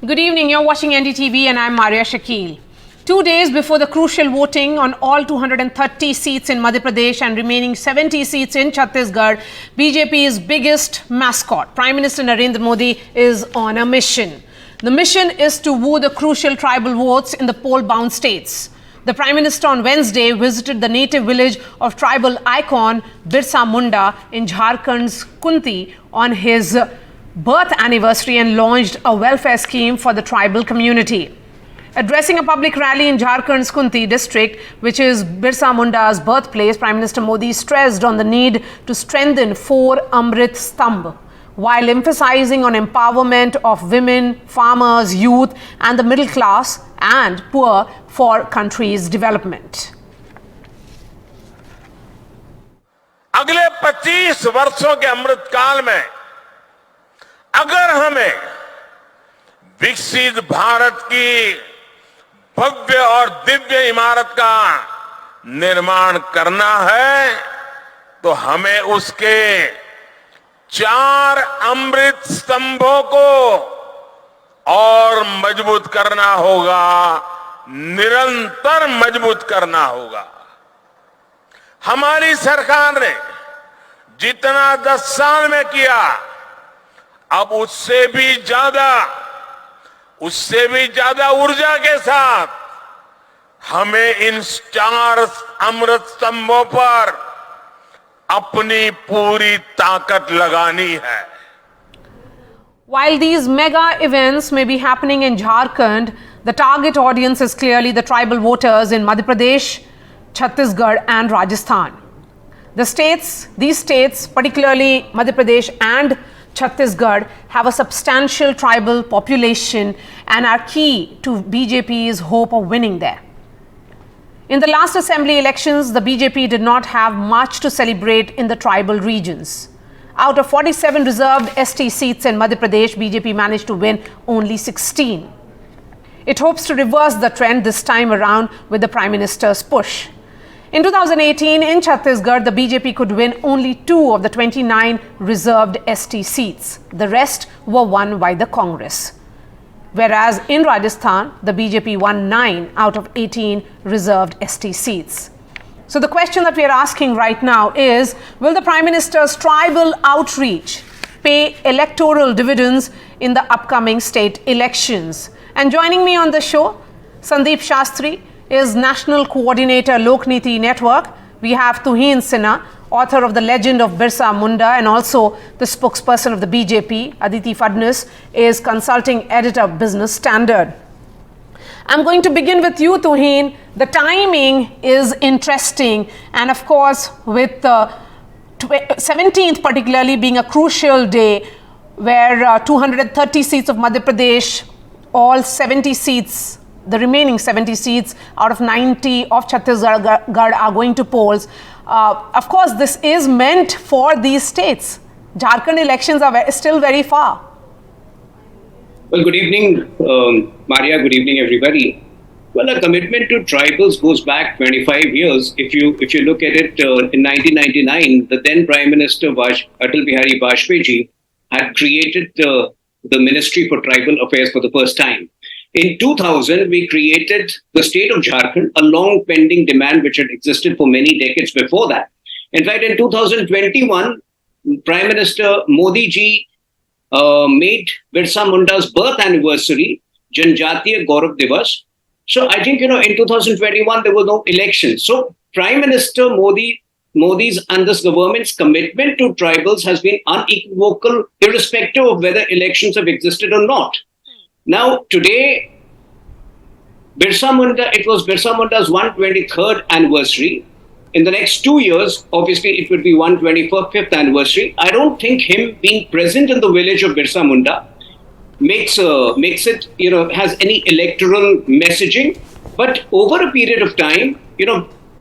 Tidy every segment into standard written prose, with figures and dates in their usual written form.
Good evening, you're watching NDTV and I'm Maria Shakil. 2 days before the crucial voting on all 230 seats in Madhya Pradesh and remaining 70 seats in Chhattisgarh, BJP's biggest mascot, Prime Minister Narendra Modi, is on a mission. The mission is to woo the crucial tribal votes in the poll-bound states. The Prime Minister on Wednesday visited the native village of tribal icon Birsa Munda in Jharkhand's Khunti on his birth anniversary and launched a welfare scheme for the tribal community. Addressing a public rally in Jharkhand's Khunti district, which is Birsa Munda's birthplace, Prime Minister Modi stressed on the need to strengthen 4 Amrit Stambh, while emphasizing on empowerment of women, farmers, youth and the middle class and poor for country's development. अगले 25 वर्षों के अमृत काल में अगर हमें विकसित भारत की भव्य और दिव्य इमारत का निर्माण करना है तो हमें उसके 4 अमृत स्तंभों को और मजबूत करना होगा, निरंतर मजबूत करना होगा। हमारी सरकार ने जितना 10 साल में किया, अब उससे भी ज्यादा ऊर्जा के साथ हमें इन 4 अमृत स्तंभों पर अपनी पूरी ताकत लगानी है। While these mega events may be happening in Jharkhand, the target audience is clearly the tribal voters in Madhya Pradesh, Chhattisgarh and Rajasthan. These states, particularly Madhya Pradesh and Chhattisgarh, have a substantial tribal population and are key to BJP's hope of winning there. In the last assembly elections, the BJP did not have much to celebrate in the tribal regions. Out of 47 reserved ST seats in Madhya Pradesh, BJP managed to win only 16. It hopes to reverse the trend this time around with the Prime Minister's push. In 2018, in Chhattisgarh, the BJP could win only 2 of the 29 reserved ST seats. The rest were won by the Congress. Whereas in Rajasthan, the BJP won 9 out of 18 reserved ST seats. So the question that we are asking right now is, will the Prime Minister's tribal outreach pay electoral dividends in the upcoming state elections? And joining me on the show, Sandeep Shastri is National Coordinator Lokniti Network. We have Tuhin Sinha, author of The Legend of Birsa Munda and also the spokesperson of the BJP. Aditi Fadnis is Consulting Editor Business Standard. I'm going to begin with you, Tuhin. The timing is interesting, and of course with the 17th particularly being a crucial day where 230 seats of Madhya Pradesh, all 70 seats, the remaining 70 seats out of 90 of Chhattisgarh are going to polls. Of course, this is meant for these states. Jharkhand elections are still very far. Well, good evening, Maria. Good evening, everybody. Well, a commitment to tribals goes back 25 years. If you look at it, in 1999, the then Prime Minister Atal Bihari Vajpayee had created the Ministry for Tribal Affairs for the first time. In 2000, we created the state of Jharkhand, a long pending demand which had existed for many decades before that. In fact, in 2021, Prime Minister Modi ji made Birsa Munda's birth anniversary Janjatiya Gaurav Divas. So I think, in 2021, there were no elections. So Prime Minister Modi's and this government's commitment to tribals has been unequivocal, irrespective of whether elections have existed or not. Now, today, Birsa Munda, it was Birsa Munda's 123rd anniversary. In the next 2 years, obviously, it would be 125th anniversary. I don't think him being present in the village of Birsa Munda makes it, has any electoral messaging. But over a period of time,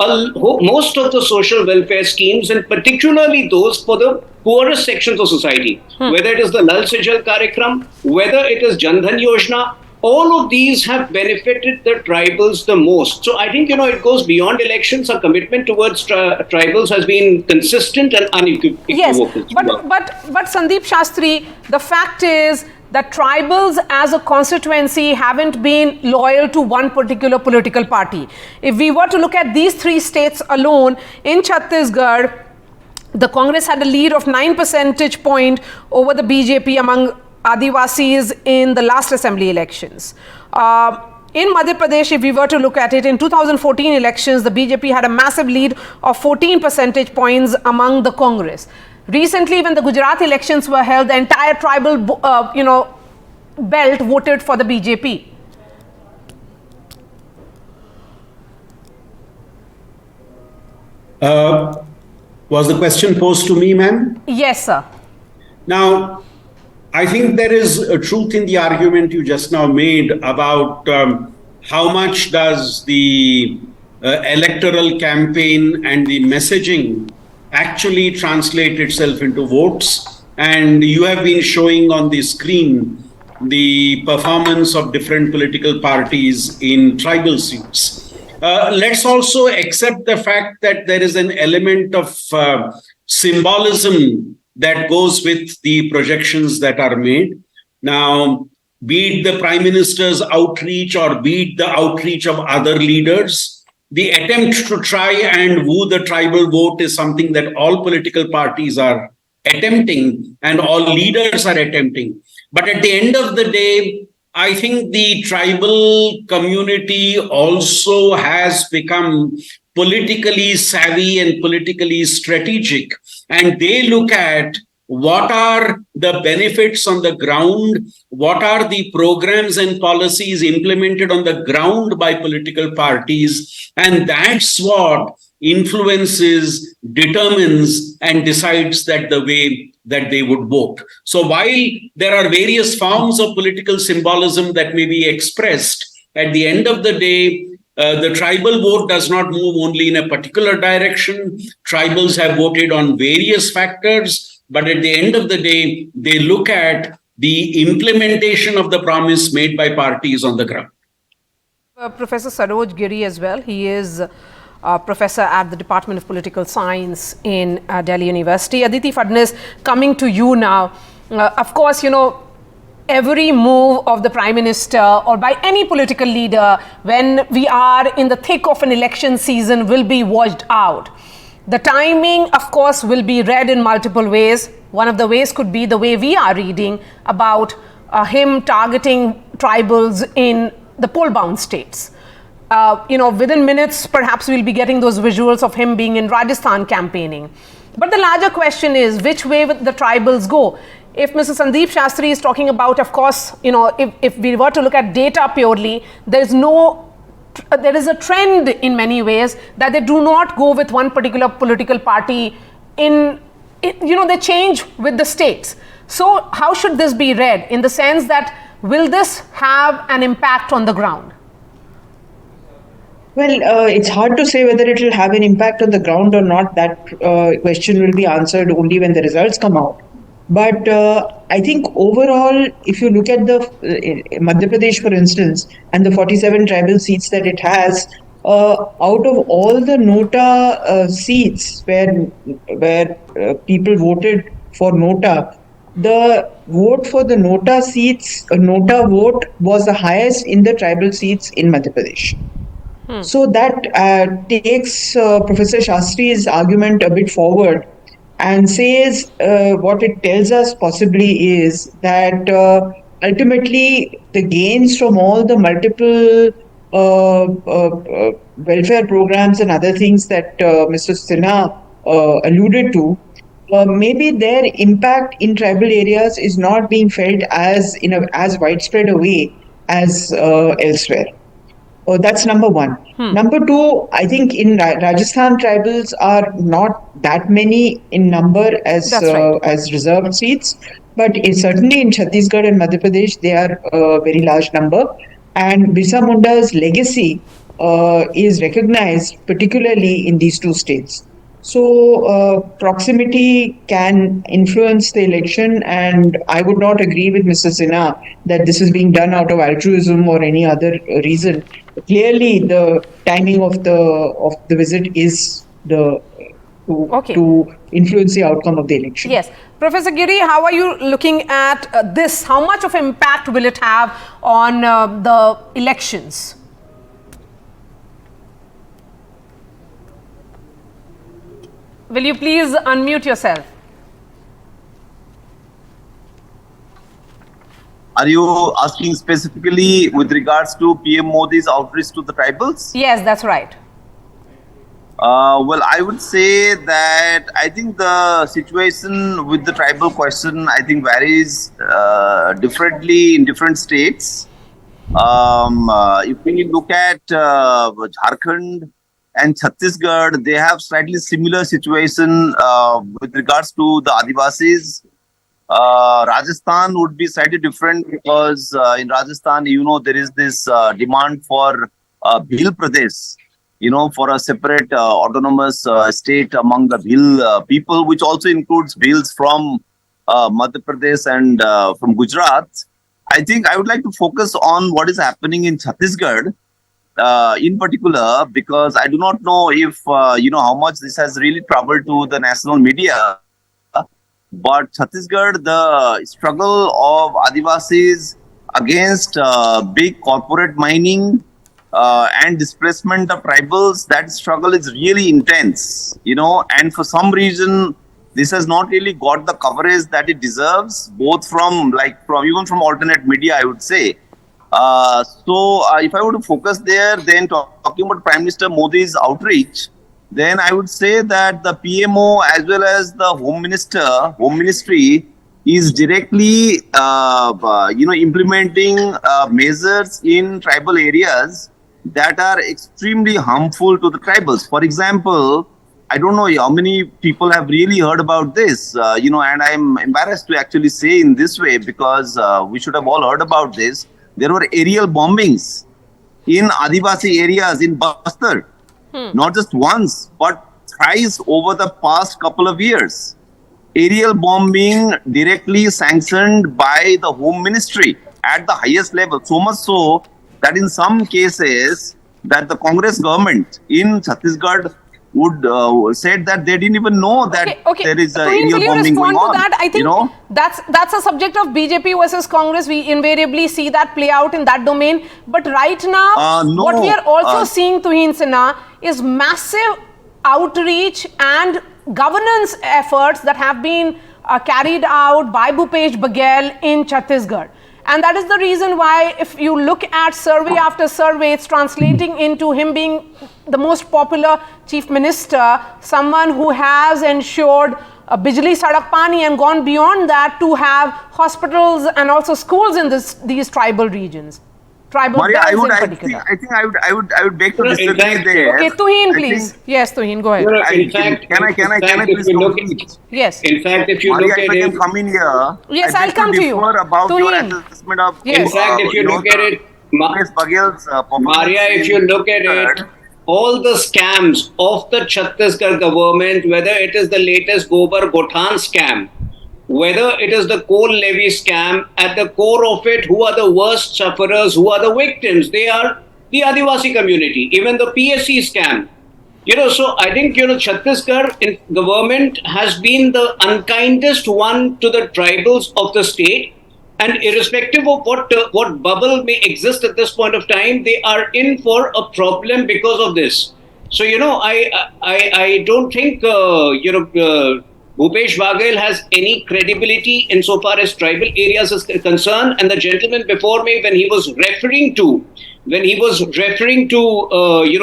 most of the social welfare schemes, and particularly those for the poorest sections of society, whether it is the Nal Se Jal Karyakram, whether it is Jan Dhan Yojana, all of these have benefited the tribals the most. So I think, it goes beyond elections. Our commitment towards tribals has been consistent and unequivocal. Yes, but Sandeep Shastri, the fact is that tribals as a constituency haven't been loyal to one particular political party. If we were to look at these three states alone, in Chhattisgarh, the Congress had a lead of 9 percentage point over the BJP among Adivasis in the last assembly elections. In Madhya Pradesh, if we were to look at it, in 2014 elections, the BJP had a massive lead of 14 percentage points among the Congress. Recently, when the Gujarat elections were held, the entire tribal, belt voted for the BJP. Was the question posed to me, ma'am? Yes, sir. Now, I think there is a truth in the argument you just now made about how much does the electoral campaign and the messaging actually translate itself into votes. And you have been showing on the screen the performance of different political parties in tribal seats. Let's also accept the fact that there is an element of symbolism that goes with the projections that are made. Now, be it the Prime Minister's outreach or be it the outreach of other leaders, the attempt to try and woo the tribal vote is something that all political parties are attempting and all leaders are attempting. But at the end of the day, I think the tribal community also has become politically savvy and politically strategic. And they look at what are the benefits on the ground, what are the programs and policies implemented on the ground by political parties. And that's what influences, determines, and decides that the way that they would vote. So while there are various forms of political symbolism that may be expressed, at the end of the day, the tribal vote does not move only in a particular direction. Tribals have voted on various factors, but at the end of the day, they look at the implementation of the promise made by parties on the ground. Professor Saroj Giri as well. He is professor at the Department of Political Science in Delhi University. Aditi Fadnis, coming to you now. Of course, every move of the Prime Minister or by any political leader when we are in the thick of an election season will be watched out. The timing, of course, will be read in multiple ways. One of the ways could be the way we are reading about him targeting tribals in the poll-bound states. Within minutes, perhaps we'll be getting those visuals of him being in Rajasthan campaigning. But the larger question is, which way will the tribals go? If Mr. Sandeep Shastri is talking about, of course, if we were to look at data purely, there is a trend in many ways that they do not go with one particular political party they change with the states. So how should this be read in the sense that will this have an impact on the ground? Well, it's hard to say whether it will have an impact on the ground or not. That question will be answered only when the results come out. But I think overall, if you look at the Madhya Pradesh, for instance, and the 47 tribal seats that it has, out of all the Nota seats where people voted for Nota, the vote for the Nota seats, Nota vote was the highest in the tribal seats in Madhya Pradesh. So that takes Professor Shastri's argument a bit forward and says what it tells us possibly is that ultimately the gains from all the multiple welfare programs and other things that Mr. Sinha alluded to, maybe their impact in tribal areas is not being felt as widespread a way as elsewhere. That's number one. Number two, I think in Rajasthan, tribals are not that many in number as reserved seats, but certainly in Chhattisgarh and Madhya Pradesh, they are a very large number. And Birsa Munda's legacy is recognized particularly in these two states. So proximity can influence the election, and I would not agree with Mr. Sinha that this is being done out of altruism or any other reason. Clearly, the timing of the visit is to influence the outcome of the election. Yes. Professor Giri, how are you looking at this? How much of impact will it have on the elections? Will you please unmute yourself? Are you asking specifically with regards to PM Modi's outreach to the tribals? Yes, that's right. Well, I would say that I think the situation with the tribal question, I think varies differently in different states. If we look at Jharkhand and Chhattisgarh, they have slightly similar situation with regards to the Adivasis. Rajasthan would be slightly different because in Rajasthan, there is this demand for Bhil Pradesh, for a separate autonomous state among the Bhil people, which also includes Bhils from Madhya Pradesh and from Gujarat. I think I would like to focus on what is happening in Chhattisgarh in particular, because I do not know if, how much this has really troubled to the national media. But Chhattisgarh, the struggle of Adivasis against big corporate mining and displacement of tribals, that struggle is really intense, and for some reason, this has not really got the coverage that it deserves, both from even from alternate media, I would say. So if I were to focus there, then talking about Prime Minister Modi's outreach, then I would say that the PMO as well as the Home Ministry is directly, implementing measures in tribal areas that are extremely harmful to the tribals. For example, I don't know how many people have really heard about this, and I'm embarrassed to actually say in this way because we should have all heard about this. There were aerial bombings in Adivasi areas in Bastar. Not just once, but thrice over the past couple of years. Aerial bombing directly sanctioned by the Home Ministry at the highest level. So much so that in some cases that the Congress government in Chhattisgarh would said that they didn't even know that there is aerial bombing going on. That? I think that's a subject of BJP versus Congress. We invariably see that play out in that domain. But right now, what we are also seeing, Tuhin Sinha, is massive outreach and governance efforts that have been carried out by Bhupesh Baghel in Chhattisgarh. And that is the reason why, if you look at survey after survey, it's translating into him being the most popular chief minister, someone who has ensured Bijli Sadak Pani and gone beyond that to have hospitals and also schools in these tribal regions. Tribal Maria, belts in particular. I would beg to disagree there. Okay, Tuhin, please. Yes, Tuhin, go ahead. Can I please complete? Yes. In fact, if you look at if I it, can come in here, yes, I'll come to you. About your Tuhin. assessment of, in fact, if you look at it, Maria, if you look at it, all the scams of the Chhattisgarh government, whether it is the latest Gobar Gothan scam, whether it is the coal levy scam, at the core of it, who are the worst sufferers, who are the victims? They are the Adivasi community, even the PSC scam. So I think, Chhattisgarh government has been the unkindest one to the tribals of the state. And irrespective of what bubble may exist at this point of time, they are in for a problem because of this. So, I don't think, Bhupesh Baghel has any credibility insofar as tribal areas is concerned. And the gentleman before me, when he was referring to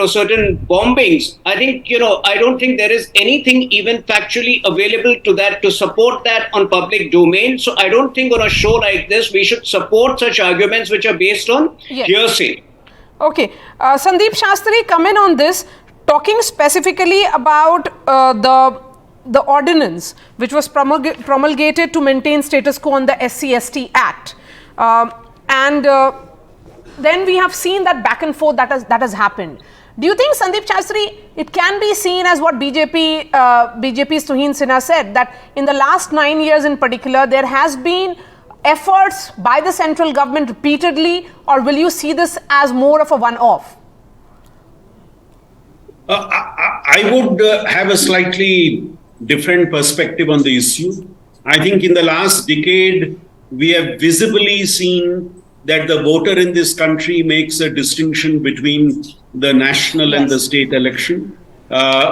certain bombings, I think, I don't think there is anything even factually available to support that on public domain. So I don't think on a show like this, we should support such arguments which are based on hearsay. Okay. Sandeep Shastri, come in on this, talking specifically about the ordinance which was promulgated to maintain status quo on the SC/ST Act. Then we have seen that back and forth that has happened. Do you think, Sandeep Shastri, it can be seen as what BJP's Tuhin Sinha said, that in the last 9 years in particular, there has been efforts by the central government repeatedly, or will you see this as more of a one-off? I would have a slightly different perspective on the issue. I think in the last decade, we have visibly seen that the voter in this country makes a distinction between the national and the state election.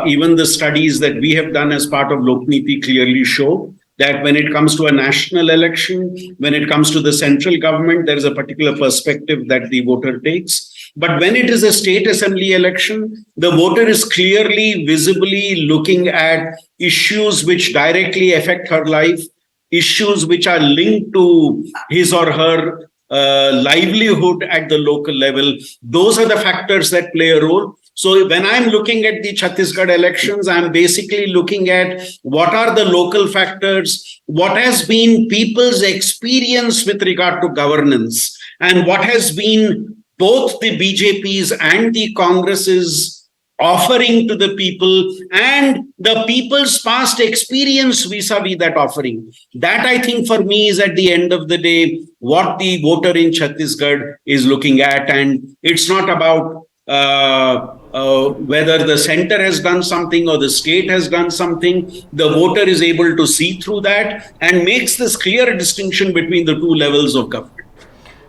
Even the studies that we have done as part of Lokniti clearly show that when it comes to a national election, when it comes to the central government, there is a particular perspective that the voter takes. But when it is a state assembly election, the voter is clearly, visibly looking at issues which directly affect her life, issues which are linked to his or her livelihood at the local level. Those are the factors that play a role. So when I'm looking at the Chhattisgarh elections, I'm basically looking at what are the local factors, what has been people's experience with regard to governance, and what has been both the BJP's and the Congress's offering to the people and the people's past experience vis-a-vis that offering. That, I think, for me is at the end of the day what the voter in Chhattisgarh is looking at. And it's not about whether the center has done something or the state has done something. The voter is able to see through that and makes this clear distinction between the two levels of government.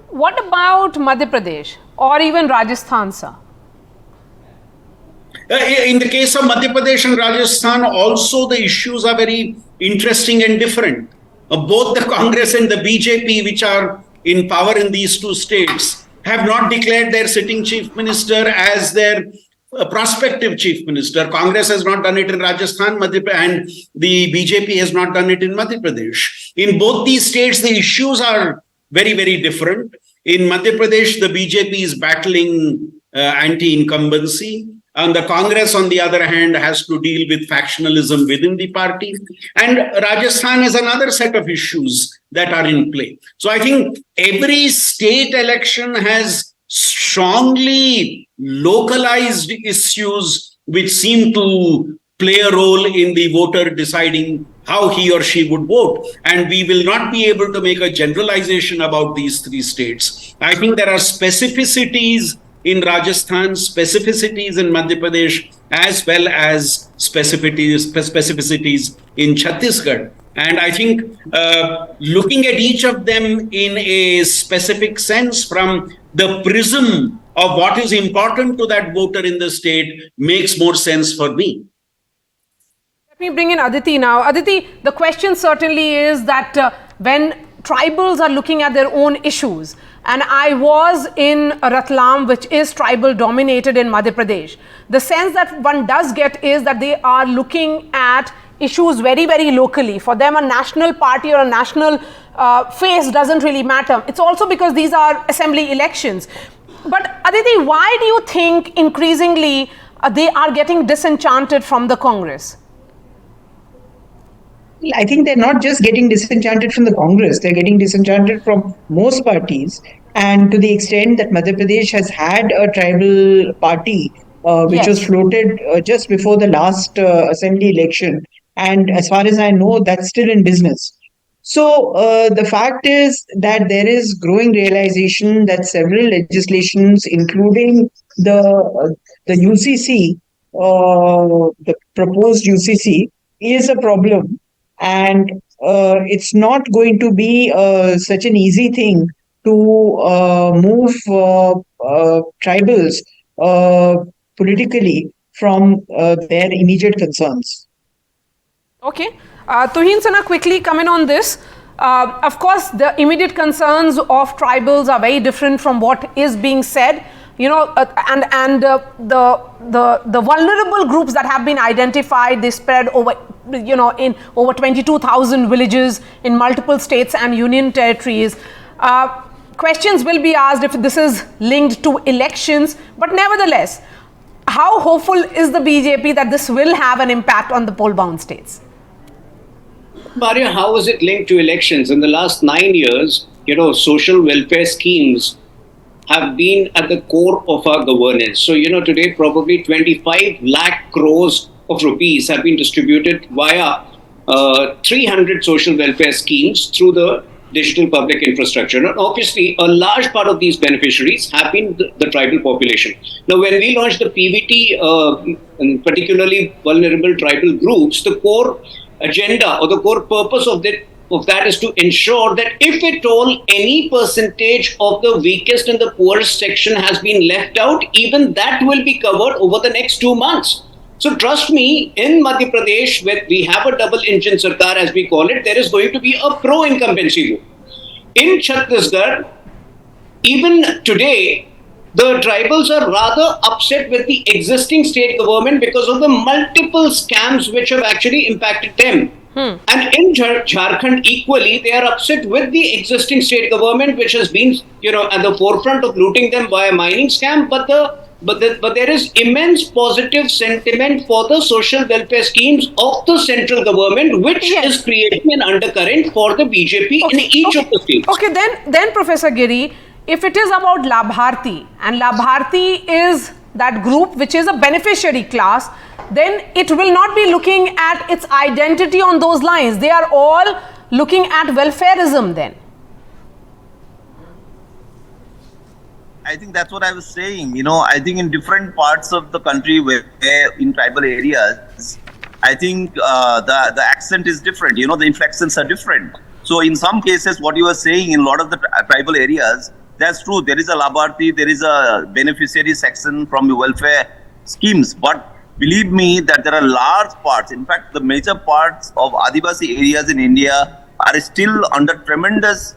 What about Madhya Pradesh or even Rajasthan, sir? In the case of Madhya Pradesh and Rajasthan, also the issues are very interesting and different. Both the Congress and the BJP, which are in power in these two states, have not declared their sitting chief minister as their prospective chief minister. Congress has not done it in Rajasthan, and the BJP has not done it in Madhya Pradesh. In both these states, the issues are very, very different. In Madhya Pradesh, the BJP is battling anti-incumbency. And the Congress, on the other hand, has to deal with factionalism within the party. And Rajasthan has another set of issues that are in play. So I think every state election has strongly localized issues which seem to play a role in the voter deciding how he or she would vote. And we will not be able to make a generalization about these three states. I think there are specificities in Rajasthan, specificities in Madhya Pradesh, as well as specificities in Chhattisgarh. And I think looking at each of them in a specific sense from the prism of what is important to that voter in the state makes more sense for me. Let me bring in Aditi now. Aditi, the question certainly is that when tribals are looking at their own issues, and I was in Ratlam, which is tribal dominated in Madhya Pradesh, the sense that one does get is that they are looking at issues very, very locally. For them, a national party or a national face doesn't really matter. It's also because these are assembly elections. But Aditi, why do you think increasingly they are getting disenchanted from the Congress? I think they're not just getting disenchanted from the Congress, they're getting disenchanted from most parties. And to the extent that Madhya Pradesh has had a tribal party, which was floated just before the last assembly election. And as far as I know, that's still in business. So the fact is that there is growing realization that several legislations, including the UCC, the proposed UCC, is a problem. And it's not going to be such an easy thing to move tribals politically from their immediate concerns. Okay. Tuhin Sinha, quickly come in on this. Of course, the immediate concerns of tribals are very different from what is being said. You know, the vulnerable groups that have been identified, they spread over, you know, in over 22,000 villages in multiple states and union territories. Questions will be asked if this is linked to elections, but nevertheless, how hopeful is the BJP that this will have an impact on the poll-bound states? Maria, how is it linked to elections? In the last 9 years, you know, social welfare schemes have been at the core of our governance. So, you know, today probably 25 lakh crores of rupees have been distributed via 300 social welfare schemes through the digital public infrastructure. And obviously, a large part of these beneficiaries have been the tribal population. Now, when we launched the PVT, and particularly vulnerable tribal groups, the core agenda or the core purpose of that is to ensure that if at all any percentage of the weakest and the poorest section has been left out, even that will be covered over the next 2 months. So trust me, in Madhya Pradesh, where we have a double engine sarkar, as we call it, there is going to be a pro-incumbency vote. In Chhattisgarh, even today, the tribals are rather upset with the existing state government because of the multiple scams which have actually impacted them. And in Jharkhand, equally, they are upset with the existing state government, which has been, at the forefront of looting them by a mining scam. But there is immense positive sentiment for the social welfare schemes of the central government, which is creating an undercurrent for the BJP in each of the states. Okay, then Professor Giri, if it is about Labharthi, and Labharthi is that group which is a beneficiary class, then it will not be looking at its identity on those lines. They are all looking at welfareism then. I think that's what I was saying. I think in different parts of the country where in tribal areas, I think the accent is different. The inflections are different. So in some cases, what you are saying in a lot of the tribal areas, that's true. There is a Labharthi, there is a beneficiary section from the welfare schemes. But believe me that there are large parts, in fact, the major parts of Adivasi areas in India are still under tremendous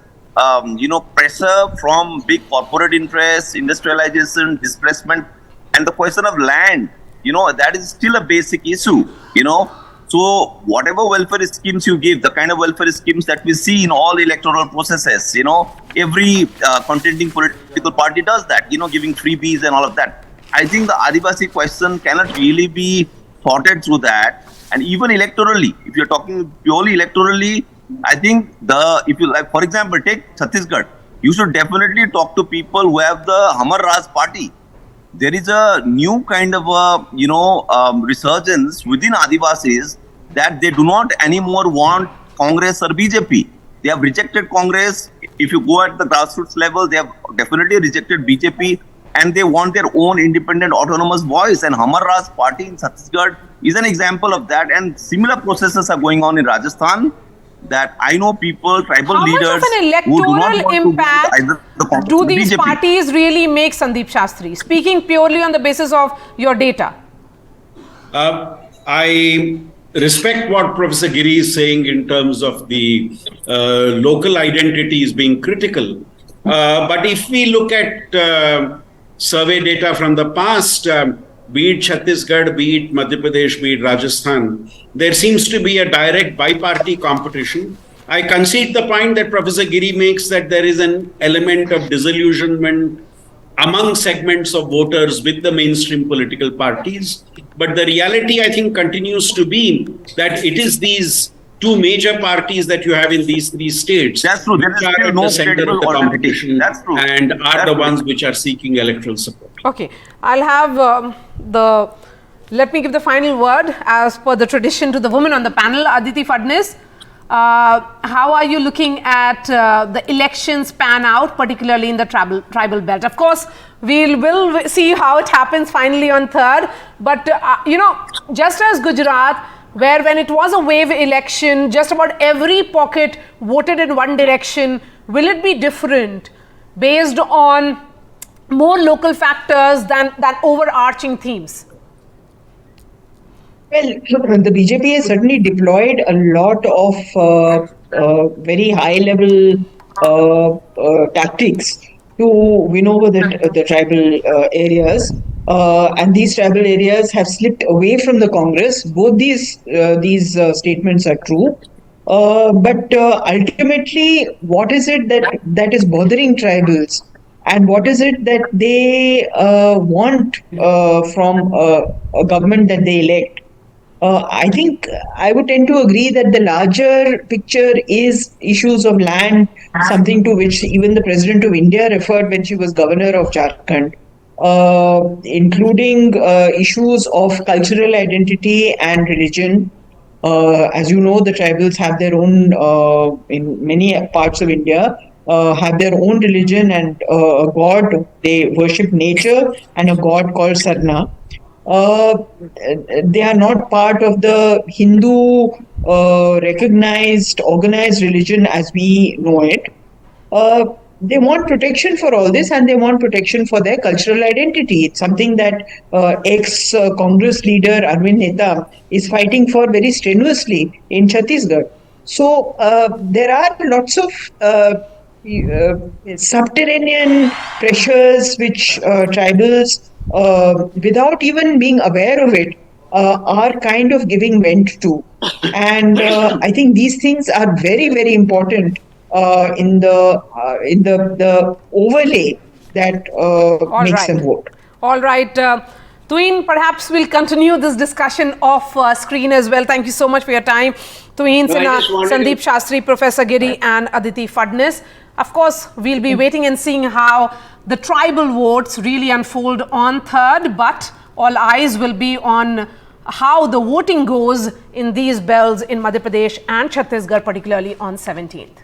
pressure from big corporate interests, industrialization, displacement, and the question of land, that is still a basic issue, So whatever welfare schemes you give, the kind of welfare schemes that we see in all electoral processes, every contending political party does that, giving freebies and all of that. I think the Adivasi question cannot really be sorted through that. And even electorally, if you're talking purely electorally, I think if you like, for example, take Chhattisgarh, you should definitely talk to people who have the Hamar Raj party. There is a new kind of resurgence within Adivasis that they do not anymore want Congress or BJP. They have rejected Congress. If you go at the grassroots level, they have definitely rejected BJP, and they want their own independent autonomous voice. And Hamar Raj party in Chhattisgarh is an example of that. And similar processes are going on in Rajasthan. That I know people, tribal leaders. How much of an electoral impact do these parties really make, Sandeep Shastri? Speaking purely on the basis of your data. I respect what Professor Giri is saying in terms of the local identities being critical. But if we look at survey data from the past, be it Chhattisgarh, be it Madhya Pradesh, be it Rajasthan, there seems to be a direct bi-party competition. I concede the point that Professor Giri makes that there is an element of disillusionment among segments of voters with the mainstream political parties. But the reality, I think, continues to be that it is these two major parties that you have in these three states. That's true. There is still no credible competition. That's true. And are the ones which are seeking electoral support. Okay. I'll have let me give the final word as per the tradition to the women on the panel. Aditi Fadnis, how are you looking at the elections pan out, particularly in the tribal belt? Of course, we'll see how it happens finally on 3rd. But, just as Gujarat, where when it was a wave election, just about every pocket voted in one direction, will it be different based on more local factors than overarching themes? Well, the BJP has certainly deployed a lot of very high-level tactics to win over the tribal areas. And these tribal areas have slipped away from the Congress. Both these statements are true. But ultimately, what is it that is bothering tribals? And what is it that they want from a government that they elect? I think I would tend to agree that the larger picture is issues of land, something to which even the President of India referred when she was governor of Jharkhand, including issues of cultural identity and religion, As you know, the tribals have their own, in many parts of India, have their own religion and a god. They worship nature and a god called Sarna. Uh, they are not part of the Hindu recognized, organized religion as we know it. They want protection for all this, and they want protection for their cultural identity. It's something that ex-Congress leader Arvind Neta is fighting for very strenuously in Chhattisgarh. So there are lots of subterranean pressures which tribals, without even being aware of it, are kind of giving vent to. And I think these things are very, very important in the overlay that makes them vote. All right. Tuin, perhaps we'll continue this discussion off screen as well. Thank you so much for your time. Tuin Sinha, Sandeep Shastri, Professor Giri and Aditi Fadnis. Of course, we'll be waiting and seeing how the tribal votes really unfold on 3rd, but all eyes will be on how the voting goes in these belts in Madhya Pradesh and Chhattisgarh, particularly on 17th.